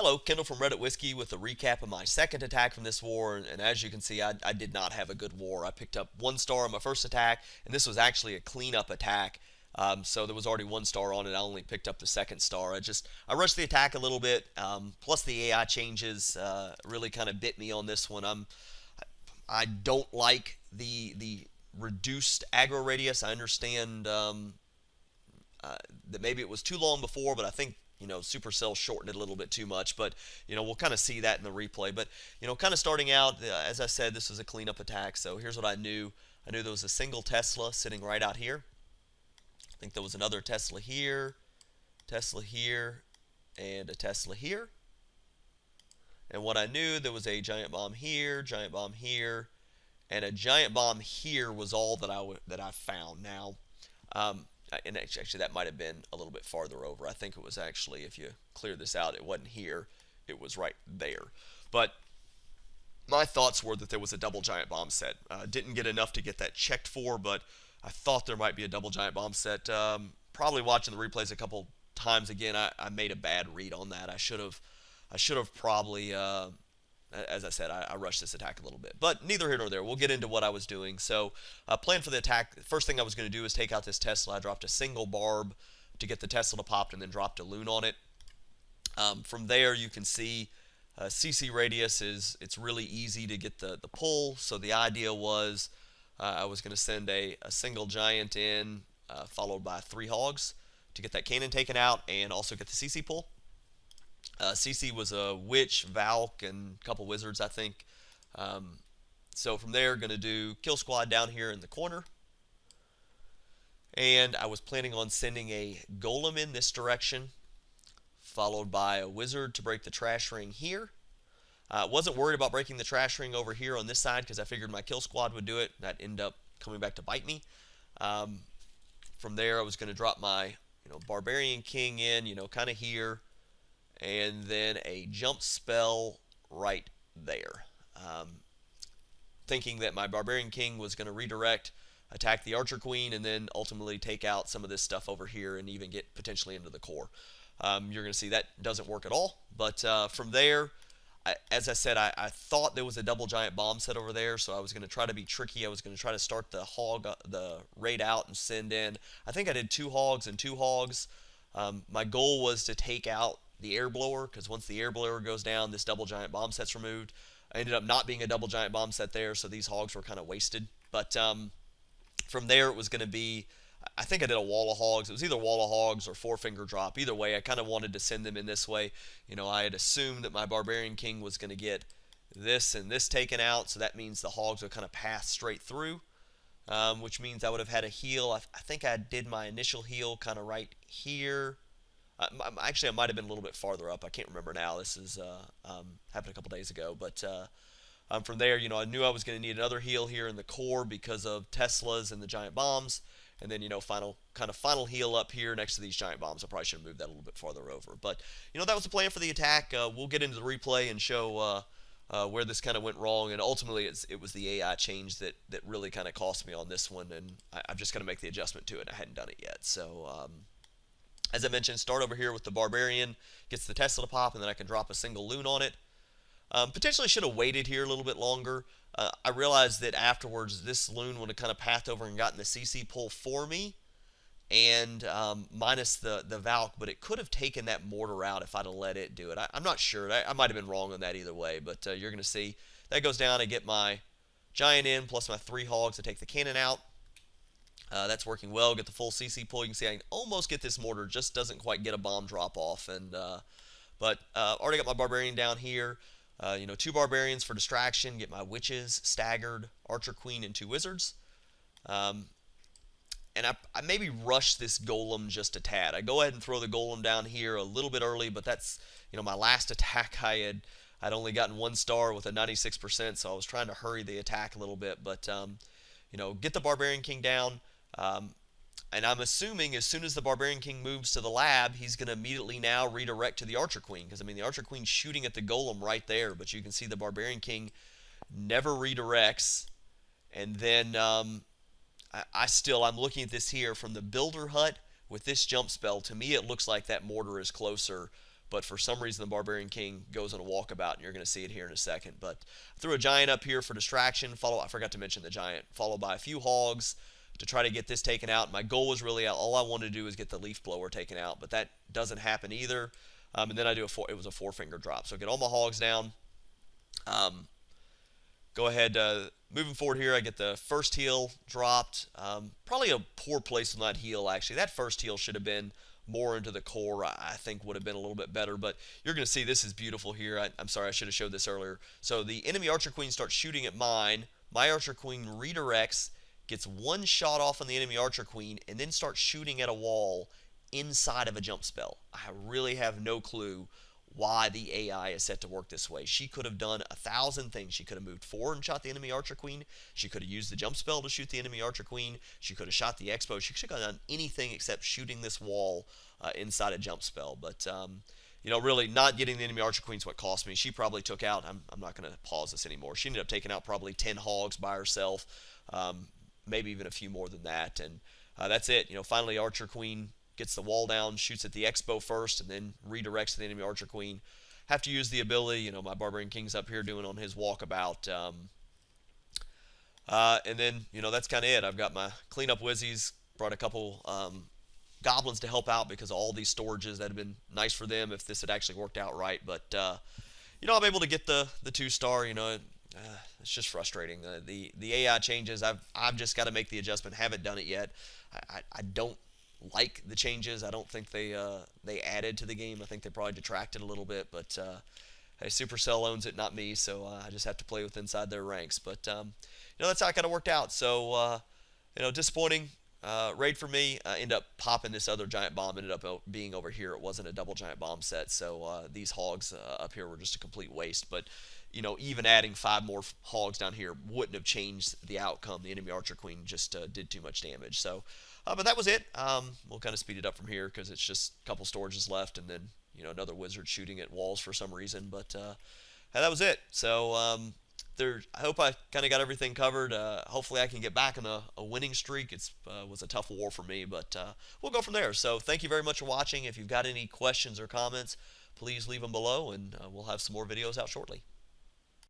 Hello, Kendall from Reddit Whiskey with a recap of my second attack from this war. And as you can see, I did not have a good war. I picked up 1 star on my first attack, and this was actually a cleanup attack. So there was already 1 star on it. I only picked up the second star. I rushed the attack a little bit. Plus the AI changes really kind of bit me on this one. I don't like the reduced aggro radius. I understand that maybe it was too long before, but I think Supercell shortened it a little bit too much. But we'll kind of see that in the replay. But kind of starting out, as I said, this was a cleanup attack. So here's what I knew. I knew there was a single Tesla sitting right out here. I think there was another Tesla here, and a Tesla here. And what I knew, there was a giant bomb here, and a giant bomb here was all that I found. Now, and actually that might have been a little bit farther over. I think it was actually, if you clear this out, it wasn't here. It was right there. But my thoughts were that there was a double giant bomb set. Didn't get enough to get that checked for, but I thought there might be a double giant bomb set. Probably watching the replays a couple times again, I made a bad read on that. I should have probably, as I said, I rushed this attack a little bit. But neither here nor there. We'll get into what I was doing. So, plan for the attack. The first thing I was going to do is take out this Tesla. I dropped a single barb to get the Tesla to pop, and then dropped a loon on it. From there, you can see CC radius it's really easy to get the pull. So the idea was I was going to send a single giant in, followed by 3 hogs to get that cannon taken out and also get the CC pull. CC was a witch, Valk, and a couple wizards, I think. So from there, going to do kill squad down here in the corner. And I was planning on sending a golem in this direction, followed by a wizard to break the trash ring here. Wasn't worried about breaking the trash ring over here on this side because I figured my kill squad would do it. That ended up coming back to bite me. From there, I was going to drop my barbarian king in, kind of here. And then a jump spell right there. Thinking that my Barbarian King was going to redirect, attack the Archer Queen, and then ultimately take out some of this stuff over here and even get potentially into the core. You're going to see that doesn't work at all. But from there, as I said, I thought there was a double giant bomb set over there, so I was going to try to be tricky. I was going to try to start the raid out and send in. I think I did 2 hogs and 2 hogs. My goal was to take out the air blower, because once the air blower goes down, this double giant bomb set's removed. I ended up not being a double giant bomb set there, so these hogs were kind of wasted. But from there, it was going to be, I think I did a wall of hogs. It was either wall of hogs or 4-finger drop. Either way, I kind of wanted to send them in this way. I had assumed that my Barbarian King was going to get this and this taken out, so that means the hogs would kind of pass straight through, which means I would have had a heal. I think I did my initial heal kind of right here. Actually, I might have been a little bit farther up. I can't remember now. This is happened a couple days ago. But from there, I knew I was going to need another heal here in the core because of Teslas and the giant bombs. And then, final heal up here next to these giant bombs. I probably should have moved that a little bit farther over. But, that was the plan for the attack. We'll get into the replay and show where this kind of went wrong. And ultimately, it was the AI change that really kind of cost me on this one. And I've just got to make the adjustment to it. I hadn't done it yet. So, as I mentioned, start over here with the Barbarian, gets the Tesla to pop, and then I can drop a single loon on it. Potentially should have waited here a little bit longer. I realized that afterwards this loon would have kind of pathed over and gotten the CC pull for me, and minus the Valk, but it could have taken that mortar out if I'd have let it do it. I'm not sure. I might have been wrong on that either way, but you're going to see. That goes down. I get my giant in, plus my 3 hogs to take the cannon out. That's working well. Get the full CC pull. You can see I can almost get this mortar. Just doesn't quite get a bomb drop off. But already got my Barbarian down here. 2 Barbarians for distraction. Get my witches staggered, Archer Queen, and 2 wizards. And I maybe rush this golem just a tad. I go ahead and throw the golem down here a little bit early, but that's my last attack. I'd only gotten 1 star with a 96%, so I was trying to hurry the attack a little bit. But get the Barbarian King down. And I'm assuming as soon as the Barbarian King moves to the lab, he's going to immediately now redirect to the Archer Queen. Because, the Archer Queen's shooting at the Golem right there. But you can see the Barbarian King never redirects. And then I'm looking at this here from the Builder Hut with this jump spell. To me, it looks like that mortar is closer but for some reason the Barbarian King goes on a walkabout, and you're going to see it here in a second. But I threw a giant up here for distraction. I forgot to mention the giant, followed by a few hogs to try to get this taken out. My goal was really, all I wanted to do was get the leaf blower taken out, but that doesn't happen either. And then it was a 4-finger drop. So get all my hogs down. Go ahead, moving forward here, I get the first heal dropped. Probably a poor place on that heal, actually. That first heal should have been more into the core. I think would have been a little bit better, but you're going to see this is beautiful here. I'm sorry, I should have showed this earlier. So the enemy Archer Queen starts shooting at mine. My Archer Queen redirects, gets one shot off on the enemy Archer Queen, and then starts shooting at a wall inside of a jump spell. I really have no clue why the AI is set to work this way. She could have done 1,000 things. She could have moved forward and shot the enemy Archer Queen. She could have used the jump spell to shoot the enemy Archer Queen. She could have shot the Expo. She could have done anything except shooting this wall inside a jump spell. But, really not getting the enemy Archer Queen is what cost me. She probably took out, I'm not going to pause this anymore. She ended up taking out probably 10 hogs by herself, maybe even a few more than that. And that's it. Finally Archer Queen gets the wall down, shoots at the Expo first, and then redirects to the enemy Archer Queen. Have to use the ability, my Barbarian King's up here doing on his walkabout. And then, that's kind of it. I've got my cleanup Wizzies, brought a couple goblins to help out because of all these storages. That have been nice for them if this had actually worked out right. But, I'm able to get the 2-star, it's just frustrating. The AI changes, I've just got to make the adjustment. Haven't done it yet. I don't like the changes. I don't think they added to the game. I think they probably detracted a little bit, but hey, Supercell owns it, not me, so I just have to play with inside their ranks. But that's how it kind of worked out. So disappointing raid for me. Ended up popping this other giant bomb. Ended up being over here. It wasn't a double giant bomb set, so these hogs up here were just a complete waste. But even adding 5 more hogs down here wouldn't have changed the outcome. The enemy Archer Queen just did too much damage. So. But that was it. We'll kind of speed it up from here because it's just a couple storages left, and then another wizard shooting at walls for some reason. But that was it. So I hope I kind of got everything covered. Hopefully I can get back on a winning streak. It was a tough war for me, but we'll go from there. So thank you very much for watching. If you've got any questions or comments, please leave them below, and we'll have some more videos out shortly.